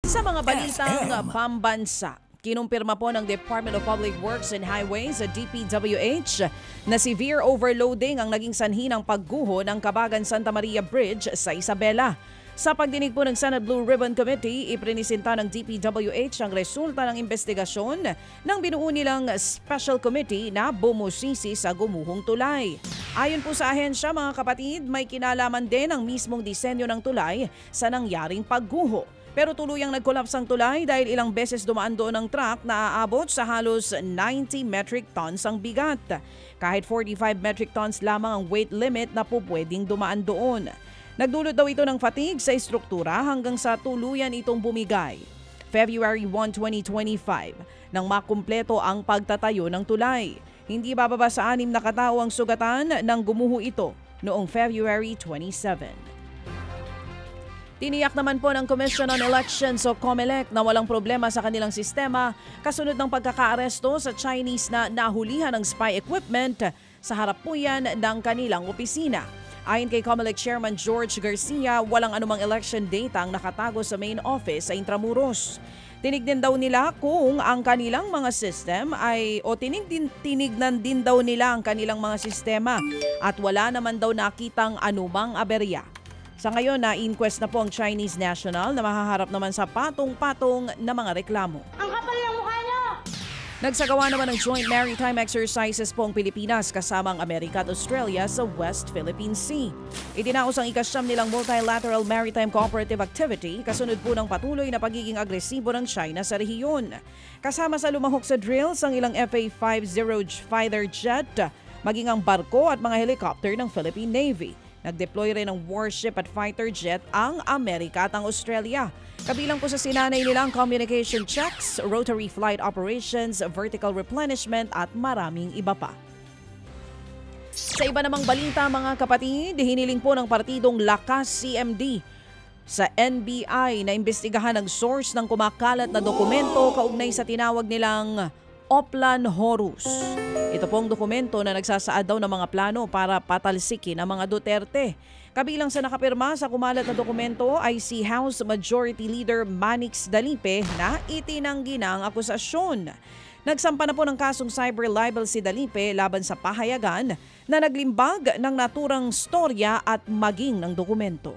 Sa mga balitang pambansa, kinumpirma po ng Department of Public Works and Highways, DPWH, na severe overloading ang naging sanhi ng pagguho ng Kabagan Santa Maria Bridge sa Isabela. Sa pagdinig po ng Senate Blue Ribbon Committee, iprinisinta ng DPWH ang resulta ng investigasyon ng binuo nilang Special Committee na bumusisi sa gumuhong tulay. Ayon po sa ahensya, mga kapatid, may kinalaman din ang mismong disenyo ng tulay sa nangyaring pagguho. Pero tuluyang nag-collapse ang tulay dahil ilang beses dumaan doon ang truck na aabot sa halos 90 metric tons ang bigat. Kahit 45 metric tons lamang ang weight limit na po pwedeng dumaan doon. Nagdulot daw ito ng fatigue sa estruktura hanggang sa tuluyan itong bumigay. February 1, 2025, nang makumpleto ang pagtatayo ng tulay. Hindi bababa sa 6 na katao ang sugatan nang gumuho ito noong February 27. Tiniyak naman po ng Commission on Elections o COMELEC na walang problema sa kanilang sistema kasunod ng pagkakaaresto sa Chinese na nahulihan ng spy equipment sa harap po yan ng kanilang opisina. Ayon kay COMELEC Chairman George Garcia, walang anumang election data ang nakatago sa main office sa Intramuros. Tinignan daw nila kung ang kanilang mga system tinignan din daw nila ang kanilang mga sistema at wala naman daw nakitang anumang aberya. Sa ngayon, na-inquest na po ang Chinese national na mahaharap naman sa patong-patong na mga reklamo. Ang kapal ng mukha niyo! Nagsagawa naman ng joint maritime exercises po ang Pilipinas kasama ang Amerika at Australia sa West Philippine Sea. Itinaos ang ika-9 nilang multilateral maritime cooperative activity kasunod po ng patuloy na pagiging agresibo ng China sa rehiyon. Kasama sa lumahok sa drills ang ilang FA-50 fighter jet, maging ang barko at mga helicopter ng Philippine Navy. Nag-deploy rin ng warship at fighter jet ang Amerika at ang Australia. Kabilang po sa sinanay nila ang communication checks, rotary flight operations, vertical replenishment at maraming iba pa. Sa iba namang balita mga kapatid, hiniling po ng partidong Lakas CMD sa NBI na imbestigahan ang source ng kumakalat na dokumento kaugnay sa tinawag nilang Oplan Horus. Ito pong dokumento na nagsasaad daw ng mga plano para patalsikin ang mga Duterte. Kabilang sa nakapirma sa kumalat na dokumento ay si House Majority Leader Manix Dalipe na itinanggi na ang akusasyon. Nagsampa na po ng kasong cyber libel si Dalipe laban sa pahayagan na naglimbag ng naturang storya at maging ng dokumento.